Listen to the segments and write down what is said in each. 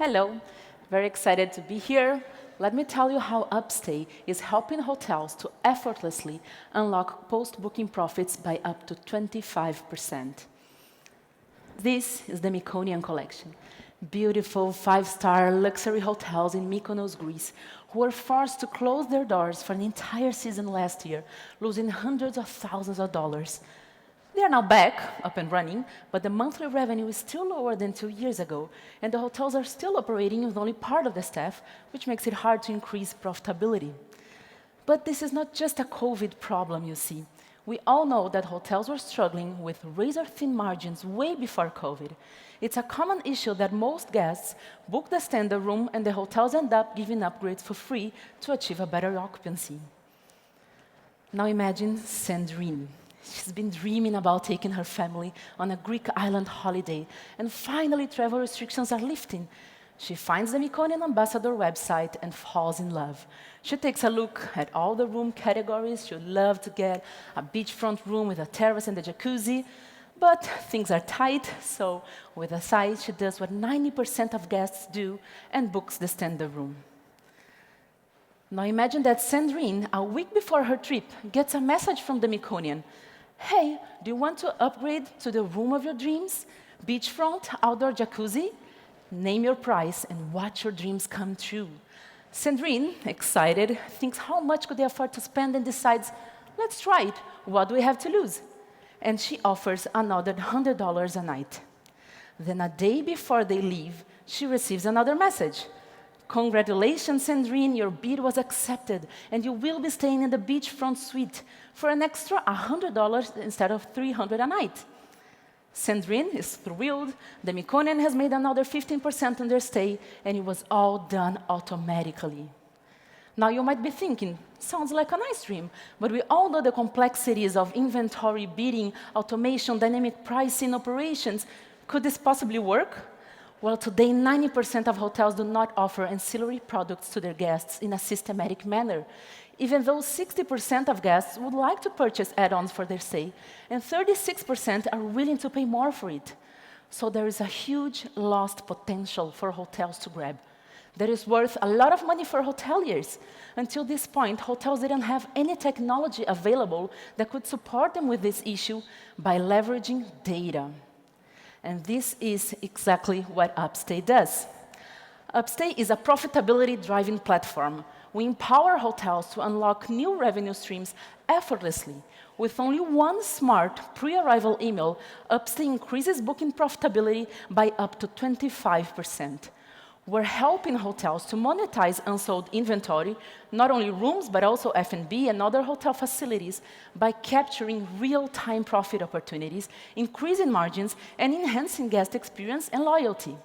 Hello, very excited to be here. Let me tell you how UpStay is helping hotels to effortlessly unlock post-booking profits by up to 25%. This is the Mykonos collection. Beautiful five-star luxury hotels in Mykonos, Greece, who were forced to close their doors for an entire season last year, losing hundreds of thousands of dollars. They are now back, up and running, but the monthly revenue is still lower than 2 years ago, and the hotels are still operating with only part of the staff, which makes it hard to increase profitability. But this is not just a COVID problem, you see. We all know that hotels were struggling with razor-thin margins way before COVID. It's a common issue that most guests book the standard room and the hotels end up giving upgrades for free to achieve a better occupancy. Now imagine Sandrine. She's been dreaming about taking her family on a Greek island holiday, and finally travel restrictions are lifting. She finds the Mykonos Ambassador website and falls in love. She takes a look at all the room categories. She would love to get a beachfront room with a terrace and a jacuzzi, but things are tight, so with a sigh, she does what 90% of guests do and books the standard room. Now imagine that Sandrine, a week before her trip, gets a message from the Mykonos. Hey, do you want to upgrade to the room of your dreams? Beachfront, outdoor jacuzzi? Name your price and watch your dreams come true. Sandrine, excited, thinks how much could they afford to spend and decides, let's try it. What do we have to lose? And she offers another $100 a night. Then a day before they leave, she receives another message. Congratulations, Sandrine, your bid was accepted, and you will be staying in the beachfront suite for an extra $100 instead of $300 a night. Sandrine is thrilled. The Mykonos has made another 15% on their stay, and it was all done automatically. Now you might be thinking, sounds like a nice dream, but we all know the complexities of inventory, bidding, automation, dynamic pricing, operations. Could this possibly work? Well, today, 90% of hotels do not offer ancillary products to their guests in a systematic manner, even though 60% of guests would like to purchase add-ons for their stay, and 36% are willing to pay more for it. So there is a huge lost potential for hotels to grab. That is worth a lot of money for hoteliers. Until this point, hotels didn't have any technology available that could support them with this issue by leveraging data. And this is exactly what UpStay does. UpStay is a profitability-driving platform. We empower hotels to unlock new revenue streams effortlessly. With only one smart pre-arrival email, UpStay increases booking profitability by up to 25%. We're helping hotels to monetize unsold inventory, not only rooms, but also F&B and other hotel facilities, by capturing real-time profit opportunities, increasing margins, and enhancing guest experience and loyalty.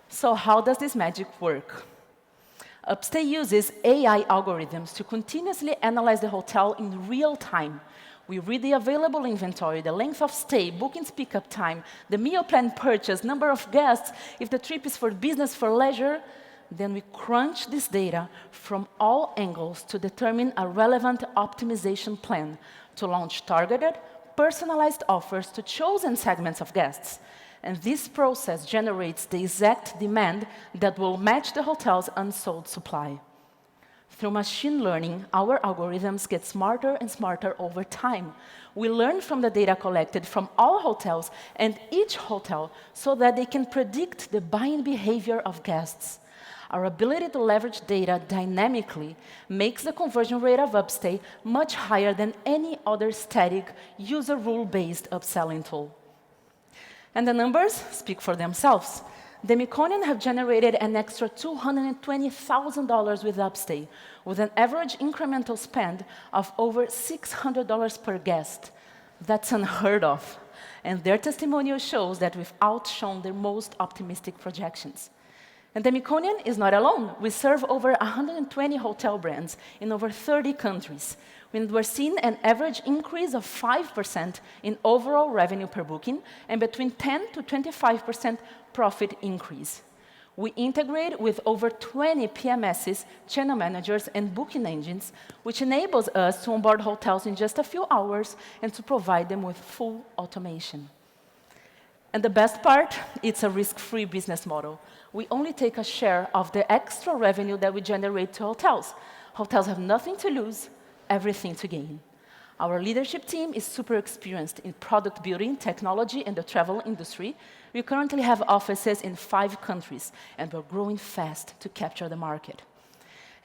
So how does this magic work? UpStay uses AI algorithms to continuously analyze the hotel in real time. We read the available inventory, the length of stay, bookings pickup time, the meal plan purchase, number of guests, if the trip is for business, for leisure. Then we crunch this data from all angles to determine a relevant optimization plan to launch targeted, personalized offers to chosen segments of guests. And this process generates the exact demand that will match the hotel's unsold supply. Through machine learning, our algorithms get smarter and smarter over time. We learn from the data collected from all hotels and each hotel so that they can predict the buying behavior of guests. Our ability to leverage data dynamically makes the conversion rate of UpStay much higher than any other static, user rule-based upselling tool. And the numbers speak for themselves. The Mykonos have generated an extra $220,000 with UpStay, with an average incremental spend of over $600 per guest. That's unheard of. And their testimonial shows that we've outshone their most optimistic projections. And the Mykonos is not alone. We serve over 120 hotel brands in over 30 countries. We're seeing an average increase of 5% in overall revenue per booking and between 10 to 25% profit increase. We integrate with over 20 PMSs, channel managers, and booking engines, which enables us to onboard hotels in just a few hours and to provide them with full automation. And the best part, it's a risk-free business model. We only take a share of the extra revenue that we generate to hotels. Hotels have nothing to lose, everything to gain. Our leadership team is super experienced in product building, technology, and the travel industry. We currently have offices in 5 countries, and we're growing fast to capture the market.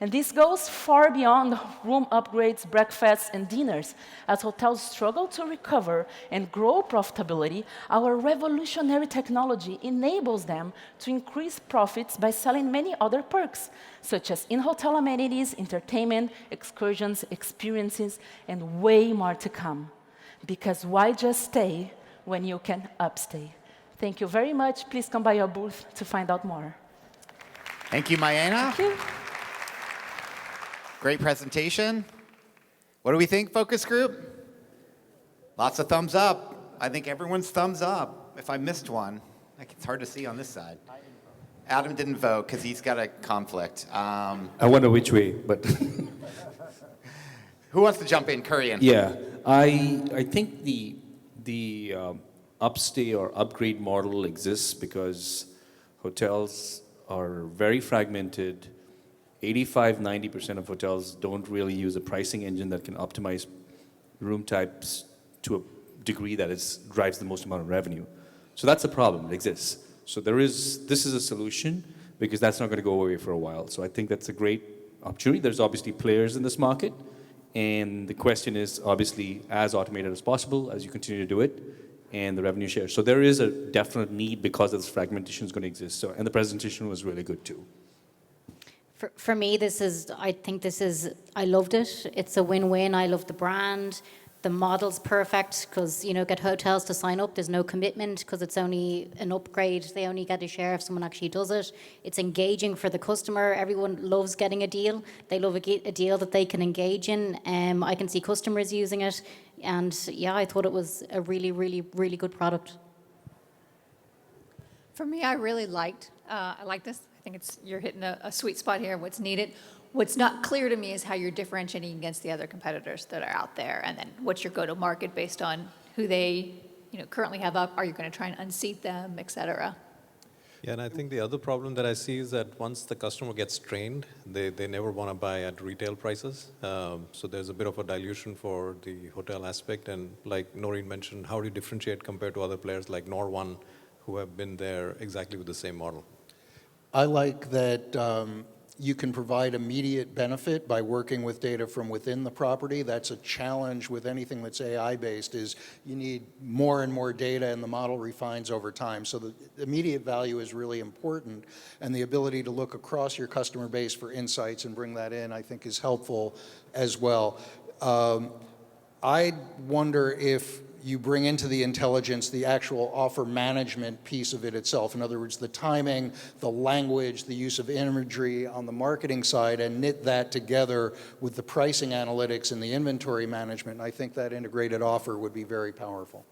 And this goes far beyond room upgrades, breakfasts, and dinners. As hotels struggle to recover and grow profitability, our revolutionary technology enables them to increase profits by selling many other perks, such as in-hotel amenities, entertainment, excursions, experiences, and way more to come. Because why just stay when you can UpStay? Thank you very much. Please come by our booth to find out more. Thank you, Mayena. Thank you. Great presentation. What do we think, focus group? Lots of thumbs up. I think everyone's thumbs up. If I missed one, it's hard to see on this side. Adam didn't vote because he's got a conflict. I wonder which way, but... Who wants to jump in? Kurian. Yeah, I think the UpStay or upgrade model exists because hotels are very fragmented. 85–90% of hotels don't really use a pricing engine that can optimize room types to a degree that drives the most amount of revenue. So that's a problem. It exists. So this is a solution because that's not going to go away for a while. So I think that's a great opportunity. There's obviously players in this market, and the question is obviously as automated as possible as you continue to do it, and the revenue share. So there is a definite need because of this fragmentation is going to exist. So, and the presentation was really good too. For me, I loved it. It's a win-win. I love the brand. The model's perfect because, get hotels to sign up. There's no commitment because it's only an upgrade. They only get a share if someone actually does it. It's engaging for the customer. Everyone loves getting a deal. They love a deal that they can engage in. I can see customers using it. And yeah, I thought it was a really, really, really good product. For me, I really I like this. I think you're hitting a sweet spot here, what's needed. What's not clear to me is how you're differentiating against the other competitors that are out there, and then what's your go-to-market based on who they currently have up. Are you going to try and unseat them, et cetera? Yeah, and I think the other problem that I see is that once the customer gets trained, they never want to buy at retail prices. So there's a bit of a dilution for the hotel aspect. And like Noreen mentioned, how do you differentiate compared to other players like Nor1 who have been there exactly with the same model? I like that you can provide immediate benefit by working with data from within the property. That's a challenge with anything that's AI-based, is you need more and more data and the model refines over time. So the immediate value is really important, and the ability to look across your customer base for insights and bring that in, I think, is helpful as well. I wonder if you bring into the intelligence the actual offer management piece of it itself. In other words, the timing, the language, the use of imagery on the marketing side, and knit that together with the pricing analytics and the inventory management. I think that integrated offer would be very powerful.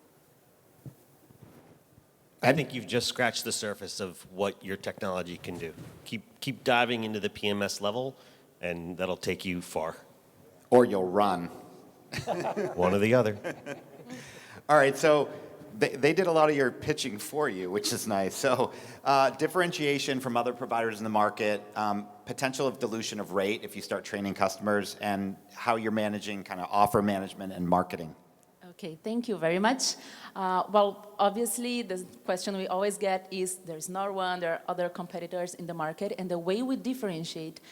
I think you've just scratched the surface of what your technology can do. Keep diving into the PMS level, and that'll take you far. Or you'll run. One or the other. All right, so they did a lot of your pitching for you, which is nice. So differentiation from other providers in the market, potential of dilution of rate if you start training customers, and how you're managing kind of offer management and marketing. Okay, thank you very much. Well, obviously, the question we always get is there's Nor1, there are other competitors in the market, and the way we differentiate,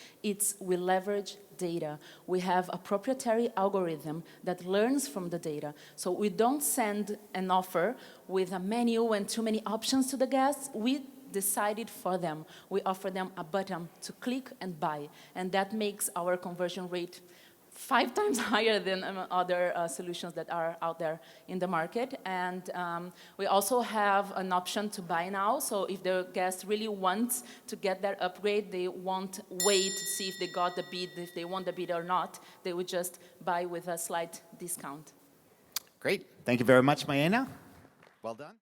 we leverage data. We have a proprietary algorithm that learns from the data. So we don't send an offer with a menu and too many options to the guests. We decided for them. We offer them a button to click and buy, and that makes our conversion rate 5 times higher than other solutions that are out there in the market. And we also have an option to buy now. So if the guest really wants to get their upgrade, they won't wait to see if they got the bid, if they want the bid or not. They would just buy with a slight discount. Great. Thank you very much, Mayena. Well done.